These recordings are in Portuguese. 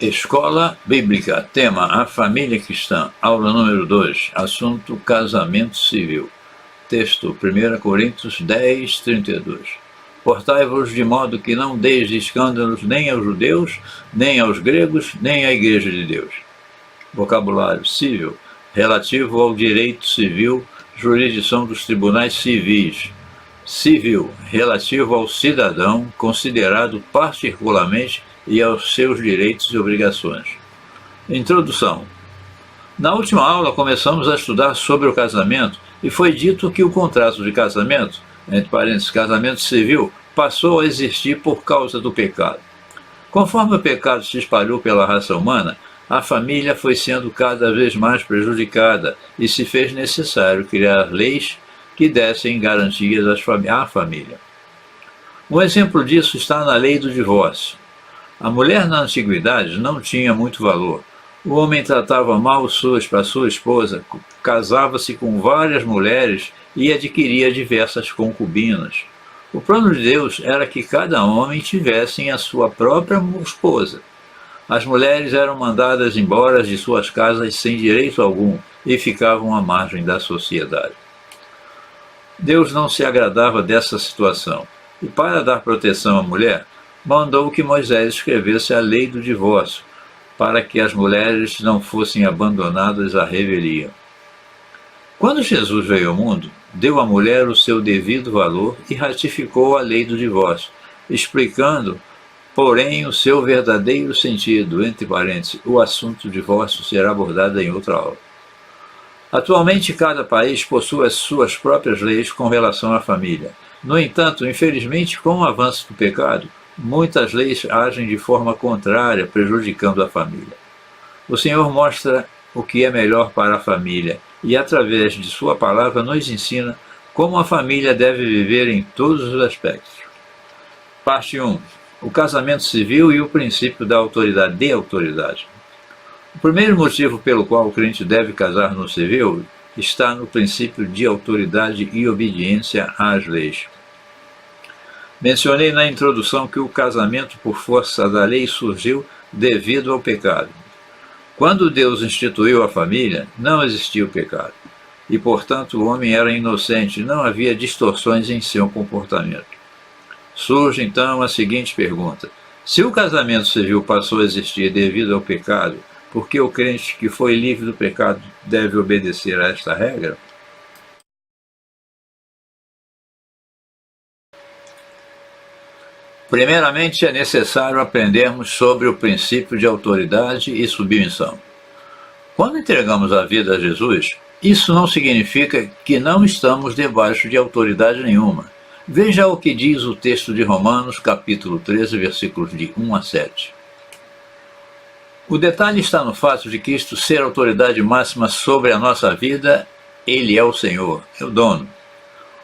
Escola Bíblica, tema A Família Cristã, aula número 2, assunto Casamento Civil. Texto 1 Coríntios 10, 32. Portai-vos de modo que não deis escândalos nem aos judeus, nem aos gregos, nem à Igreja de Deus. Vocabulário civil, relativo ao direito civil, jurisdição dos tribunais civis. Civil, relativo ao cidadão, considerado particularmente e aos seus direitos e obrigações. Introdução. Na última aula começamos a estudar sobre o casamento e foi dito que o contrato de casamento, entre parênteses, casamento civil, passou a existir por causa do pecado. Conforme o pecado se espalhou pela raça humana, a família foi sendo cada vez mais prejudicada e se fez necessário criar leis que dessem garantias à família. Um exemplo disso está na lei do divórcio. A mulher na antiguidade não tinha muito valor. O homem tratava mal sua esposa, casava-se com várias mulheres e adquiria diversas concubinas. O plano de Deus era que cada homem tivesse a sua própria esposa. As mulheres eram mandadas embora de suas casas sem direito algum e ficavam à margem da sociedade. Deus não se agradava dessa situação e, para dar proteção à mulher, mandou que Moisés escrevesse a lei do divórcio, para que as mulheres não fossem abandonadas à revelia. Quando Jesus veio ao mundo, deu à mulher o seu devido valor e ratificou a lei do divórcio, explicando, porém, o seu verdadeiro sentido, entre parênteses, o assunto divórcio será abordado em outra aula. Atualmente, cada país possui as suas próprias leis com relação à família. No entanto, infelizmente, com o avanço do pecado, muitas leis agem de forma contrária, prejudicando a família. O Senhor mostra o que é melhor para a família e, através de sua palavra, nos ensina como a família deve viver em todos os aspectos. Parte 1. O casamento civil e o princípio da autoridade. O primeiro motivo pelo qual o crente deve casar no civil está no princípio de autoridade e obediência às leis. Mencionei na introdução que o casamento por força da lei surgiu devido ao pecado. Quando Deus instituiu a família, não existia o pecado. E, portanto, o homem era inocente, não havia distorções em seu comportamento. Surge, então, a seguinte pergunta. Se o casamento civil passou a existir devido ao pecado, por que o crente que foi livre do pecado deve obedecer a esta regra? Primeiramente, é necessário aprendermos sobre o princípio de autoridade e submissão. Quando entregamos a vida a Jesus, isso não significa que não estamos debaixo de autoridade nenhuma. Veja o que diz o texto de Romanos, capítulo 13, versículos de 1 a 7. O detalhe está no fato de Cristo ser a autoridade máxima sobre a nossa vida. Ele é o Senhor, é o dono.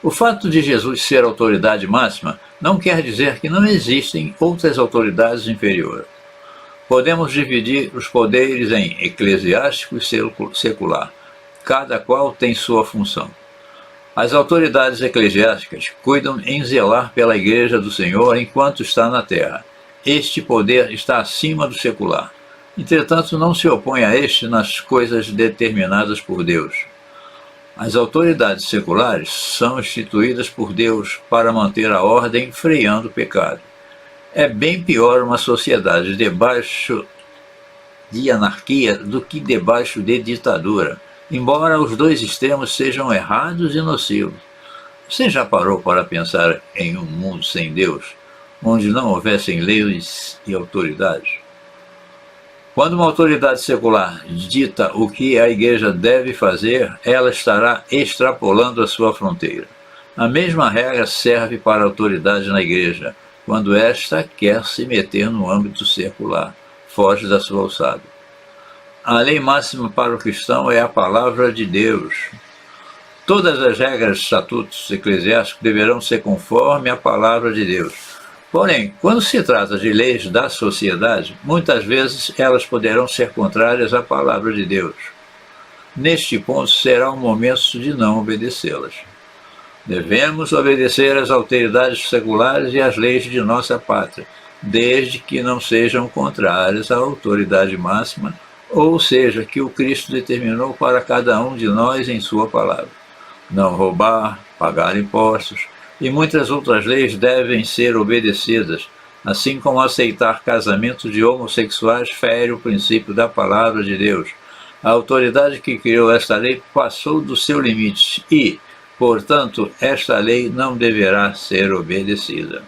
O fato de Jesus ser a autoridade máxima não quer dizer que não existem outras autoridades inferiores. Podemos dividir os poderes em eclesiástico e secular. Cada qual tem sua função. As autoridades eclesiásticas cuidam em zelar pela Igreja do Senhor enquanto está na terra. Este poder está acima do secular. Entretanto, não se opõe a este nas coisas determinadas por Deus. As autoridades seculares são instituídas por Deus para manter a ordem, freando o pecado. É bem pior uma sociedade debaixo de anarquia do que debaixo de ditadura, embora os dois extremos sejam errados e nocivos. Você já parou para pensar em um mundo sem Deus, onde não houvessem leis e autoridades? Quando uma autoridade secular dita o que a igreja deve fazer, ela estará extrapolando a sua fronteira. A mesma regra serve para a autoridade na igreja, quando esta quer se meter no âmbito secular, foge da sua alçada. A lei máxima para o cristão é a palavra de Deus. Todas as regras e estatutos eclesiásticos deverão ser conforme a palavra de Deus. Porém, quando se trata de leis da sociedade, muitas vezes elas poderão ser contrárias à palavra de Deus. Neste ponto, será um momento de não obedecê-las. Devemos obedecer às autoridades seculares e às leis de nossa pátria, desde que não sejam contrários à autoridade máxima, ou seja, que o Cristo determinou para cada um de nós em sua palavra. Não roubar, pagar impostos e muitas outras leis devem ser obedecidas, assim como aceitar casamento de homossexuais fere o princípio da palavra de Deus. A autoridade que criou esta lei passou do seu limite e, portanto, esta lei não deverá ser obedecida.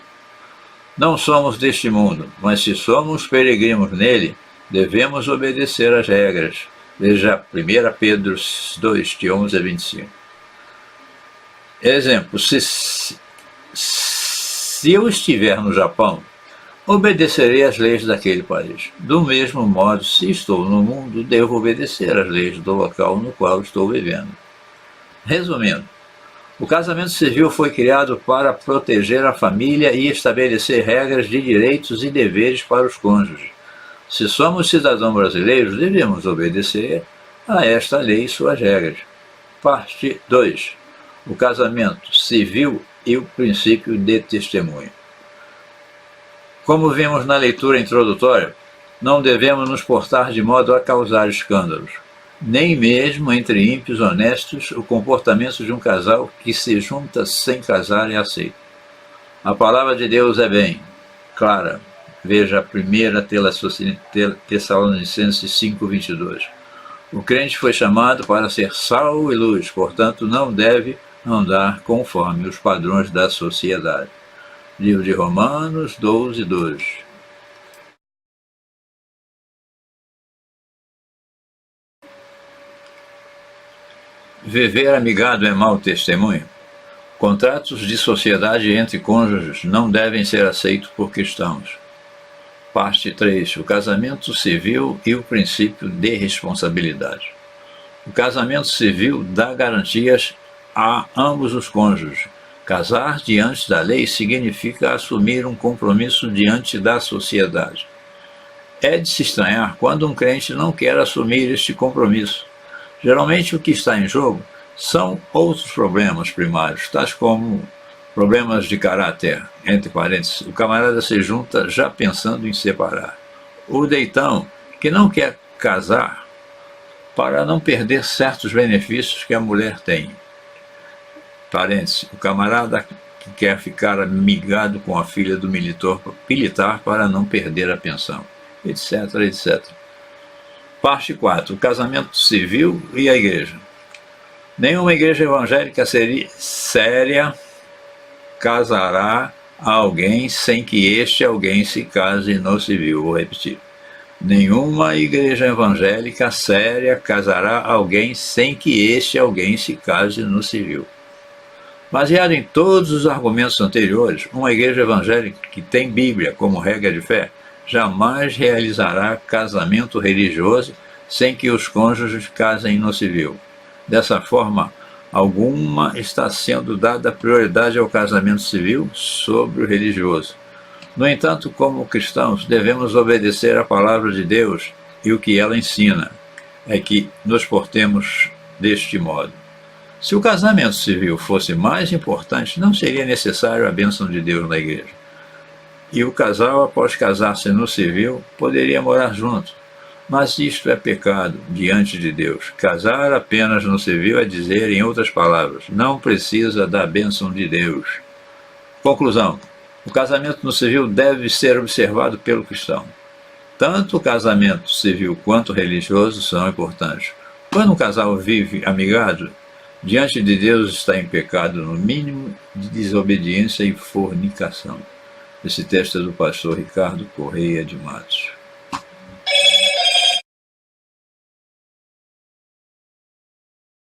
Não somos deste mundo, mas se somos peregrinos nele, devemos obedecer às regras. Veja 1 Pedro 2, de 11 a 25. Exemplo, se eu estiver no Japão, obedecerei às leis daquele país. Do mesmo modo, se estou no mundo, devo obedecer às leis do local no qual estou vivendo. Resumindo, o casamento civil foi criado para proteger a família e estabelecer regras de direitos e deveres para os cônjuges. Se somos cidadãos brasileiros, devemos obedecer a esta lei e suas regras. Parte 2. O casamento civil e o princípio de testemunho. Como vimos na leitura introdutória, não devemos nos portar de modo a causar escândalos. Nem mesmo entre ímpios honestos o comportamento de um casal que se junta sem casar é aceito. A palavra de Deus é bem clara. Veja a 1 Tessalonicenses 5:22. O crente foi chamado para ser sal e luz, portanto não deve andar conforme os padrões da sociedade. Livro de Romanos 12:2. Viver amigado é mau testemunho? Contratos de sociedade entre cônjuges não devem ser aceitos por cristãos. Parte 3. O casamento civil e o princípio de responsabilidade. O casamento civil dá garantias a ambos os cônjuges. Casar diante da lei significa assumir um compromisso diante da sociedade. É de se estranhar quando um crente não quer assumir este compromisso. Geralmente o que está em jogo são outros problemas primários, tais como problemas de caráter, entre parênteses. O camarada se junta já pensando em separar. O deitão, que não quer casar para não perder certos benefícios que a mulher tem. Parênteses, o camarada que quer ficar amigado com a filha do militar para não perder a pensão, etc, etc. Parte 4. O casamento civil e a igreja. Nenhuma igreja evangélica séria casará a alguém sem que este alguém se case no civil. Vou repetir. Nenhuma igreja evangélica séria casará a alguém sem que este alguém se case no civil. Baseado em todos os argumentos anteriores, uma igreja evangélica que tem Bíblia como regra de fé jamais realizará casamento religioso sem que os cônjuges casem no civil. Dessa forma, alguma está sendo dada prioridade ao casamento civil sobre o religioso. No entanto, como cristãos, devemos obedecer à palavra de Deus e o que ela ensina é que nos portemos deste modo. Se o casamento civil fosse mais importante, não seria necessário a bênção de Deus na igreja. E o casal, após casar-se no civil, poderia morar junto. Mas isto é pecado diante de Deus. Casar apenas no civil é dizer, em outras palavras, não precisa da bênção de Deus. Conclusão. O casamento no civil deve ser observado pelo cristão. Tanto o casamento civil quanto religioso são importantes. Quando um casal vive amigado, diante de Deus está em pecado, no mínimo, de desobediência e fornicação. Esse texto é do pastor Ricardo Correia de Matos.